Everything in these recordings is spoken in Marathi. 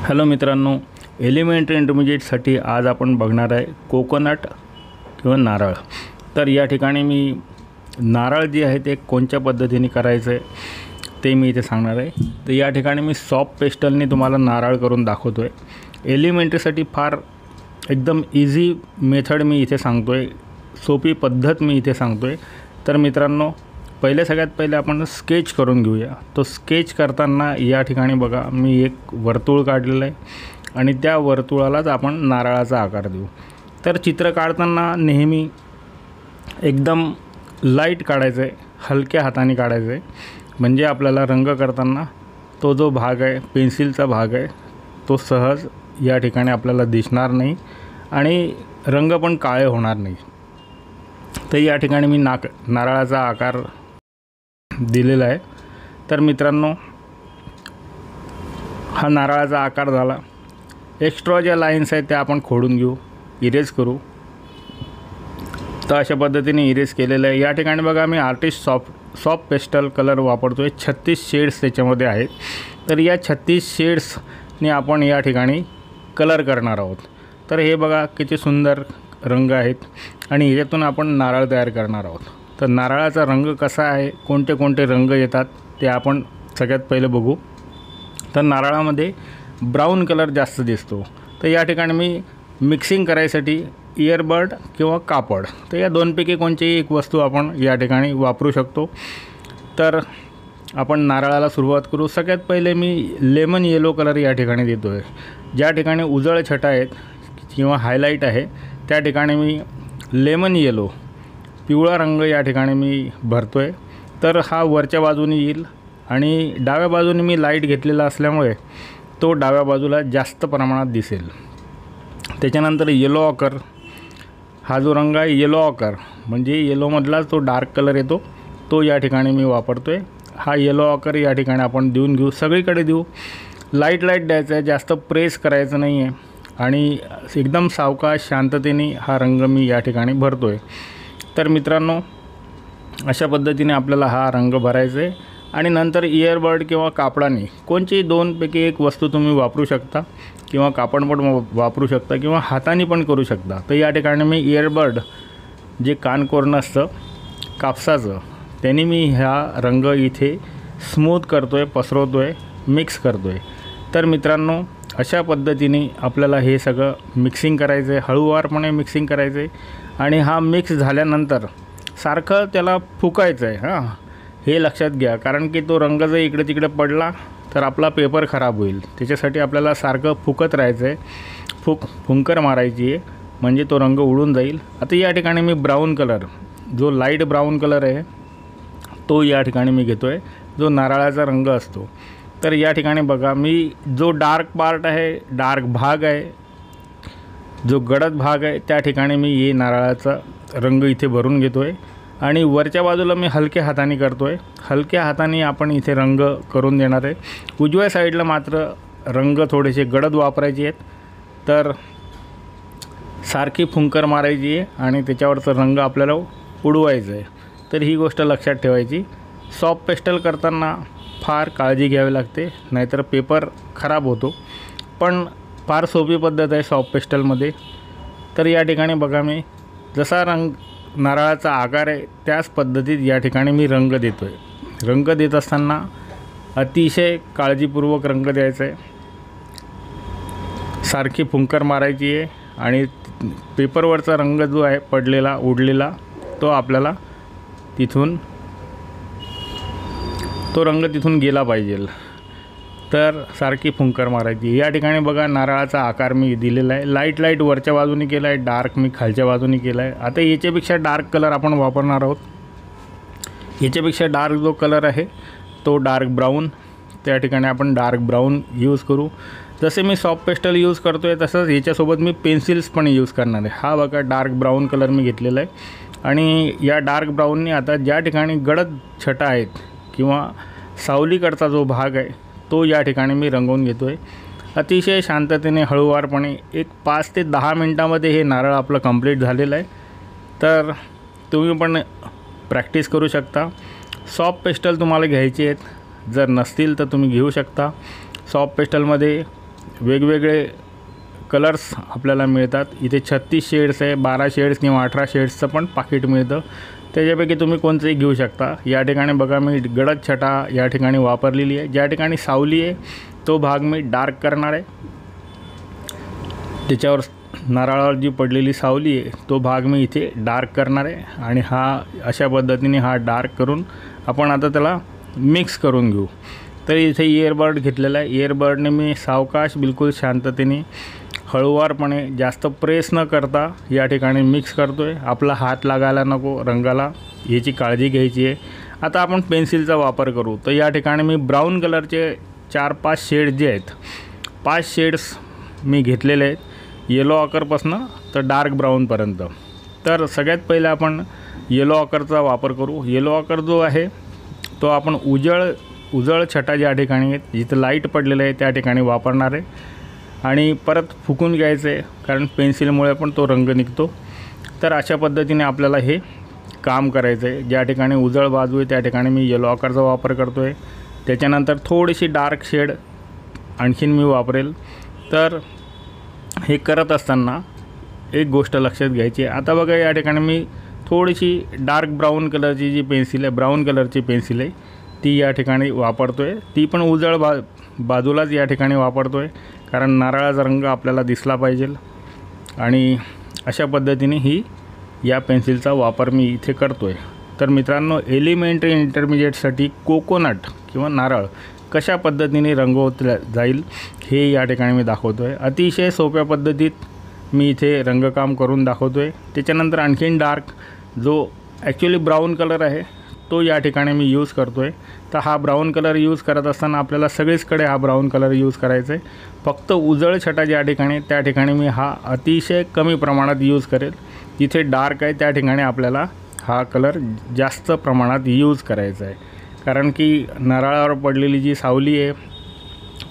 हॅलो मित्रांनो, एलिमेंटरी इंटरमिजिएटसाठी आज आपण बघणार आहे कोकोनट किंवा नारळ। तर या ठिकाणी मी नारळ जे आहे ते कोणत्या पद्धतीने करायचं आहे ते मी इथे सांगणार आहे। तर या ठिकाणी मी सॉफ्ट पेस्टलने तुम्हाला नारळ करून दाखवतो आहे। एलिमेंटरीसाठी फार एकदम इझी मेथड मी इथे सांगतो आहे, सोपी पद्धत मी इथे सांगतो आहे। तर मित्रांनो, सगळ्यात पहिले आपण स्केच करून घेऊया। तो स्केच करताना या ठिकाणी बघा मी एक वर्तुळ काढलेलं आहे आणि त्या वर्तुळालाच आपण नारळाचा आकार देऊ। तर चित्र काढताना नेहमी एकदम लाईट काढायचं आहे, हलक्या हाताने काढायचं आहे, म्हणजे आपल्याला रंग करताना तो जो भाग आहे, पेन्सिलचा भाग आहे, तो सहज या ठिकाणी आपल्याला दिसणार नाही आणि रंग पण काळे होणार नाही। तर या ठिकाणी मी नारळाचा आकार दिलेला आहे। तर मित्रांनो, हा नारळाचा आकार झाला। एक्स्ट्रा ज्या लाईन्स आहेत त्या आपण खोडून घेऊ, इरेज करू। तर अशा पद्धतीने इरेज केलेलं आहे। या ठिकाणी बघा मी आर्टिस्ट सॉफ्ट पेस्टल कलर वापरतो आहे। 36 शेड्स त्याच्यामध्ये आहेत। तर या 36 शेड्सने आपण या ठिकाणी कलर करणार आहोत। तर हे बघा किती सुंदर रंग आहेत आणि याच्यातून आपण नारळ तयार करणार आहोत। तर नारळाचा रंग कसा आहे, कोणते कोणते रंग येतात ते आपण सगळ्यात पहिले बघू। तर नारळामध्ये ब्राऊन कलर जास्त दिसतो। तर या ठिकाणी मी मिक्सिंग करायसाठी इयरबड किंवा कापड, तर या दोनपैकी कोणतीही एक वस्तू आपण या ठिकाणी वापरू शकतो। तर आपण नारळाला सुरुवात करू। सगळ्यात पहिले मी लेमन येलो कलर या ठिकाणी देतो आहे। ज्या ठिकाणी उजळ छटा आहेत किंवा हायलाईट आहे त्या ठिकाणी मी लेमन येलो पिवळा रंग या ठिकाणी मी भरतो आहे। तर हा वरच्या बाजूने येईल आणि डाव्या बाजूने मी लाईट घेतलेला असल्यामुळे तो डाव्या बाजूला जास्त प्रमाणात दिसेल। त्याच्यानंतर येलो ऑकर, हा जो रंग आहे येलो ऑकर म्हणजे येलोमधला जो डार्क कलर येतो तो या ठिकाणी मी वापरतो आहे। हा येलो ऑकर या ठिकाणी आपण देऊन घेऊ, सगळीकडे देऊ। लाईट द्यायचं आहे, जास्त प्रेस करायचं नाही आहे आणि एकदम सावकाश शांततेने हा रंग मी या ठिकाणी भरतो आहे। तर मित्रांनो, अशा पद्धतीने आपल्याला हा रंग भरायचा आहे आणि नंतर इयरबड किंवा कापडाने कोणची दोनपैकी एक वस्तू तुम्ही वापरू शकता किंवा कापड पण वापरू शकता किंवा हाताने पण करू शकता। तर या ठिकाणी मी इयरबड जे कानकोरण असतं कापसाचं, त्याने मी हा रंग इथे स्मूथ करतो आहे, पसरवतो आहे, मिक्स करतो आहे। तर मित्रांनो, अशा पद्धतीने आपल्याला हे सगळं मिक्सिंग करायचं आहे, हळूवारपणे मिक्सिंग करायचं आहे आणि हा मिक्स झाल्यानंतर सारखं त्याला फुकायचं आहे। हां, हे लक्षात घ्या, कारण की तो रंग जर इकडे तिकडे पडला तर आपला पेपर खराब होईल। त्याच्यासाठी आपल्याला सारखं फुकत राहायचं आहे, फुंकर मारायची आहे, म्हणजे तो रंग उडून जाईल। आता या ठिकाणी मी ब्राऊन कलर, जो लाईट ब्राऊन कलर आहे तो या ठिकाणी मी घेतो आहे, जो नारळाचा रंग असतो। तर या ठिकाणी बघा मी जो डार्क पार्ट आहे, डार्क भाग आहे, जो गडद भाग आहे त्या ठिकाणी मी हे नारळाचा रंग इथे भरून घेतो आहे आणि वरच्या बाजूला मी हलक्या हाताने करतो आहे। हलक्या हाताने आपण इथे रंग करून देणार आहे। उजव्या साईडला मात्र रंग थोडेसे गडद वापरायचे आहेत, तर सारखी फुंकर मारायची आहे आणि त्याच्यावरचा रंग आपल्याला उडवायचं आहे। तर ही गोष्ट लक्षात ठेवायची। सॉफ्ट पेस्टल करताना फार काळजी घ्यावी लागते, नाहीतर पेपर खराब होतो। पण फार सोपी पद्धत आहे सॉफ्ट पेस्टलमध्ये। तर या ठिकाणी बघा मी जसा नारळाचा आकार आहे त्याच पद्धतीत या ठिकाणी मी रंग देतो आहे। रंग देत असताना अतिशय काळजीपूर्वक रंग द्यायचा आहे, सारखी फुंकर मारायची आहे आणि पेपरवरचा रंग जो आहे पडलेला उडलेला तो आपल्याला तो रंग तिथून गेला पाहिजे। तर सारखी फुंकर मारायची। या ठिकाणी बघा नारळाचा आकार मी दिलेला आहे, लाईट वरच्या बाजूने केला आहे, डार्क मी खालच्या बाजूने केला आहे। आता याच्यापेक्षा डार्क कलर आपण वापरणार आहोत। याच्यापेक्षा डार्क जो कलर आहे तो डार्क ब्राऊन, त्या ठिकाणी आपण डार्क ब्राऊन यूज करू। जसे मी सॉफ्ट पेस्टल यूज करतो आहे तसंच याच्यासोबत मी पेन्सिल्स पण यूज करणार आहे। हा बघा डार्क ब्राऊन कलर मी घेतलेला आहे आणि या डार्क ब्राऊनने आता ज्या ठिकाणी गडद छटा आहेत किंवा सावलीकडचा जो भाग आहे तो या ठिकाणी मी रंगवून घेतो आहे। अतिशय शांततेने हळूवारपणे 5 ते 10 मिनटामध्ये हे नारळ आपलं कंप्लीट झालेलं आहे। तर तुम्ही पण प्रॅक्टिस करू शकता। सॉफ्ट पेस्टल तुम्हाला घ्यायचे आहेत, जर नसतील तर तुम्ही घेऊ शकता। सॉफ्ट पेस्टलमध्ये वेगवेगळे कलर्स आपल्याला मिळतात। इथे 36 शेड्स आहे, 12 शेड्स किंवा 18 शेड्सचं पण पाकिट मिळतं। त्याच्यापैकी तुम्ही कोणतेही घेऊ शकता। या ठिकाणी बघा मी गडद छटा या ठिकाणी वापरलेली आहे। ज्या ठिकाणी सावली आहे तो भाग मी डार्क करणार आहे। त्याच्यावर नारळावर जी पडलेली सावली आहे तो भाग मी इथे डार्क करणार आहे आणि हा अशा पद्धतीने हा डार्क करून आपण आता त्याला मिक्स करून घेऊ। तर इथे इयरबड घेतलेला आहे। इयरबडने मी सावकाश बिलकुल शांततेने हळूवारपणे जास्त प्रेस न करता या ठिकाणी मिक्स करतोय। आपला हात लागायला नको रंगाला, याची काळजी घ्यायची आहे। आता आपण पेन्सिलचा वापर करू। तर या ठिकाणी मी ब्राऊन कलरचे 4-5 शेड जे आहेत, 5 शेड्स मी घेतलेले आहेत, येलो ऑकरपासून तर डार्क ब्राऊनपर्यंत। तर सगळ्यात पहिले आपण येलो ऑकरचा वापर करू। येलो ऑकर जो आहे तो आपण उजळ छटा ज्या ठिकाणी आहेत, जिथं लाईट पडलेलं आहे त्या ठिकाणी वापरणार आहे आणि परत फुकून घ्यायचं आहे, कारण पेन्सिलमुळे पण तो रंग निघतो। तर अशा पद्धतीने आपल्याला हे काम करायचं आहे। ज्या ठिकाणी उजळ बाजू आहे त्या ठिकाणी मी येलो ऑकरचा वापर करतो आहे। त्याच्यानंतर थोडीशी डार्क शेड आणखीन मी वापरेल। तर हे करत असताना एक गोष्ट लक्षात घ्यायची आहे। आता बघा या ठिकाणी मी थोडीशी डार्क ब्राऊन कलरची जी पेन्सिल आहे, ब्राऊन कलरची पेन्सिल आहे ती या ठिकाणी वापरतो आहे। ती पण उजळ बाजूलाच या ठिकाणी वापरतो आहे, कारण नारळाचा रंग आपल्याला दिसला पाहिजे आणि अशा पद्धतीने ही या पेन्सिलचा वापर मी इथे करतो आहे। तर मित्रांनो, एलिमेंटरी इंटरमिजिएटसाठी कोकोनट किंवा नारळ कशा पद्धतीने रंगवलं जाईल हे या ठिकाणी मी दाखवतो आहे। अतिशय सोप्या पद्धतीत मी इथे रंगकाम करून दाखवतो आहे। त्याच्यानंतर आणखीन डार्क जो ॲक्च्युली ब्राऊन कलर आहे तो या ठिकाणी मी यूज करतो आहे। तर हा ब्राऊन कलर यूज करत असताना आपल्याला सगळीचकडे हा ब्राऊन कलर यूज करायचा आहे। फक्त उजळ छटा ज्या ठिकाणी त्या ठिकाणी मी हा अतिशय कमी प्रमाणात यूज करेल। जिथे डार्क आहे त्या ठिकाणी आपल्याला हा कलर जास्त प्रमाणात यूज करायचा आहे, कारण की नारळावर पडलेली जी सावली आहे,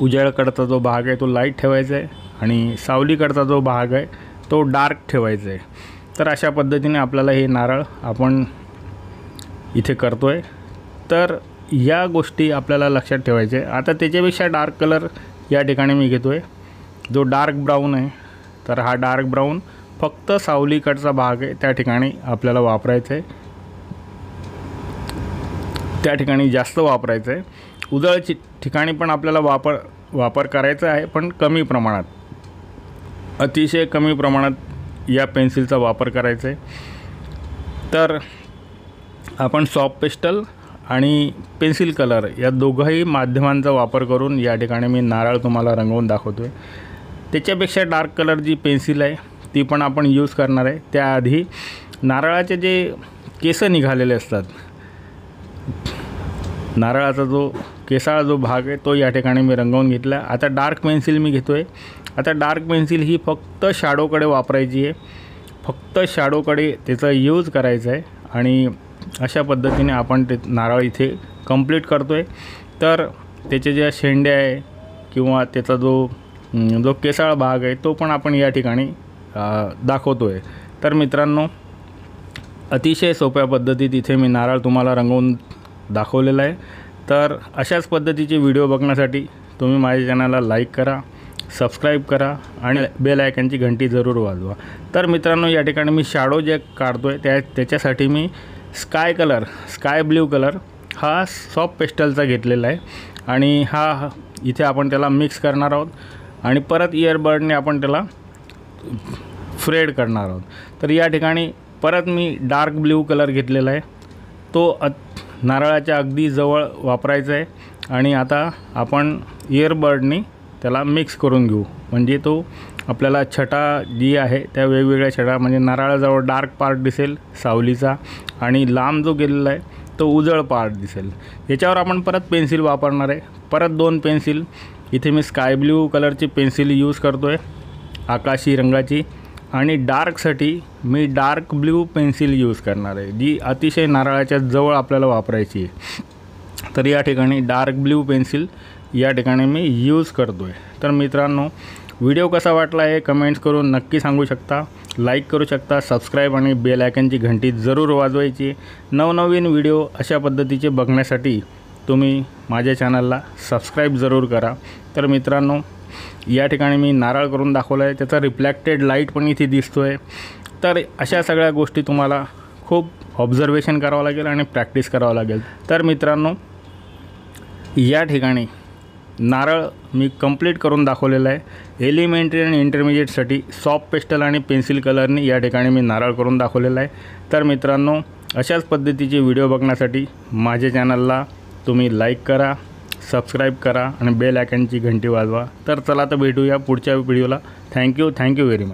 उजेडाकडचा जो भाग आहे तो लाईट ठेवायचा आहे आणि सावलीकडचा जो भाग आहे तो डार्क ठेवायचा आहे। तर अशा पद्धतीने आपल्याला हे नारळ आपण इथे करतो आहे। तर या गोष्टी आपल्याला लक्षात ठेवायच्या आहे। आता त्याच्यापेक्षा डार्क कलर या ठिकाणी मी घेतो आहे, जो डार्क ब्राऊन आहे। तर हा डार्क ब्राऊन फक्त सावलीकडचा भाग आहे त्या ठिकाणी आपल्याला वापरायचा आहे, त्या ठिकाणी जास्त वापरायचं आहे। उजळ ठिकाणी पण आपल्याला वापर करायचा आहे, पण कमी प्रमाणात, अतिशय कमी प्रमाणात या पेन्सिलचा वापर करायचा आहे। तर आपण सॉफ्ट पेस्टल आणि पेन्सिल कलर या दोघंही माध्यमांचा वापर करून या ठिकाणी मी नारळ तुम्हाला रंगवून दाखवतो आहे। त्याच्यापेक्षा डार्क कलर जी पेन्सिल आहे ती पण आपण यूज करणार आहे। त्याआधी नारळाचे जे केस निघालेले असतात, नारळाचा जो केसाळा जो भाग आहे तो या ठिकाणी मी रंगवून घेतला। आता डार्क पेन्सिल मी घेतो आहे। आता डार्क पेन्सिल ही फक्त शॅडोकडे वापरायची आहे, फक्त शॅडोकडे त्याचा यूज करायचा आहे आणि अशा पद्धतीने आपण ते नारळ इथे कंप्लीट करतो आहे। तर त्याचे ज्या शेंड्या आहे किंवा त्याचा जो केसाळ भाग आहे तो पण आपण या ठिकाणी दाखवतो आहे। तर मित्रांनो, अतिशय सोप्या पद्धतीत इथे मी नारळ तुम्हाला रंगवून दाखवलेला आहे। तर अशाच पद्धतीचे व्हिडिओ बघण्यासाठी तुम्ही माझ्या चॅनलला लाईक करा, सबस्क्राईब करा आणि बेल आयकॉनची घंटी जरूर वाजवा। तर मित्रांनो, या ठिकाणी मी शॅडो जे काढतो आहे त्याच्यासाठी मी स्काय ब्ल्यू कलर हा सॉफ्ट पेस्टलचा घेतलेला आहे आणि हा इथे आपण त्याला मिक्स करणार आहोत आणि परत इयरबडने आपण त्याला फ्रेड करणार आहोत। तर या ठिकाणी परत मी डार्क ब्ल्यू कलर घेतलेला आहे, तो नारळाच्या अगदी जवळ वापरायचा आहे आणि आता आपण इयरबडने त्याला मिक्स करून घेऊ, म्हणजे तो आपल्याला छटा जी आहे त्या वेगवेगळ्या छटा, म्हणजे नारळाजवळ डार्क पार्ट दिसेल सावलीचा आणि लांब जो गेलेला आहे तो उजळ पार्ट दिसेल। याच्यावर आपण परत पेन्सिल वापरणार आहे। परत 2 पेन्सिल इथे मी स्काय ब्ल्यू कलरची पेन्सिल यूज करतो आहे, आकाशी रंगाची, आणि डार्कसाठी मी डार्क ब्ल्यू पेन्सिल यूज करणार आहे, जी अतिशय नारळाच्या जवळ आपल्याला वापरायची आहे। तर या ठिकाणी डार्क ब्ल्यू पेन्सिल या ठिकाणी मी यूज करतो आहे। तर मित्रांनो, व्हिडिओ कसा वाटला आहे कमेंट्स करून नक्की सांगू शकता, लाईक करू शकता, सबस्क्राईब आणि बेल आयकॉनची घंटी जरूर वाजवायची। नवनवीन व्हिडिओ अशा पद्धतीचे बघण्यासाठी तुम्ही माझ्या चॅनलला सबस्क्राईब जरूर करा। तर मित्रांनो, या ठिकाणी मी नारळ करून दाखवलं आहे, त्याचा रिफ्लॅक्टेड लाईट पण इथे दिसतो आहे. तर अशा सगळ्या गोष्टी तुम्हाला खूप ऑब्झर्वेशन करावं लागेल आणि प्रॅक्टिस करावं लागेल. तर मित्रांनो, या ठिकाणी नारळ मी कंप्लीट करून दाखवलेला आहे. एलिमेंटरी आणि इंटरमिजिएटसाठी सॉफ्ट पेस्टल आणि पेन्सिल कलरनी या ठिकाणी मी नारळ करून दाखवलेला आहे. तर मित्रांनो, अशाच पद्धतीचे व्हिडिओ बघण्यासाठी माझ्या चॅनलला तुम्ही लाईक करा, सबस्क्राईब करा आणि बेल आयकॉनची घंटी वाजवा. तर चला तर भेटूया पुढच्या व्हिडिओला. Thank you very much.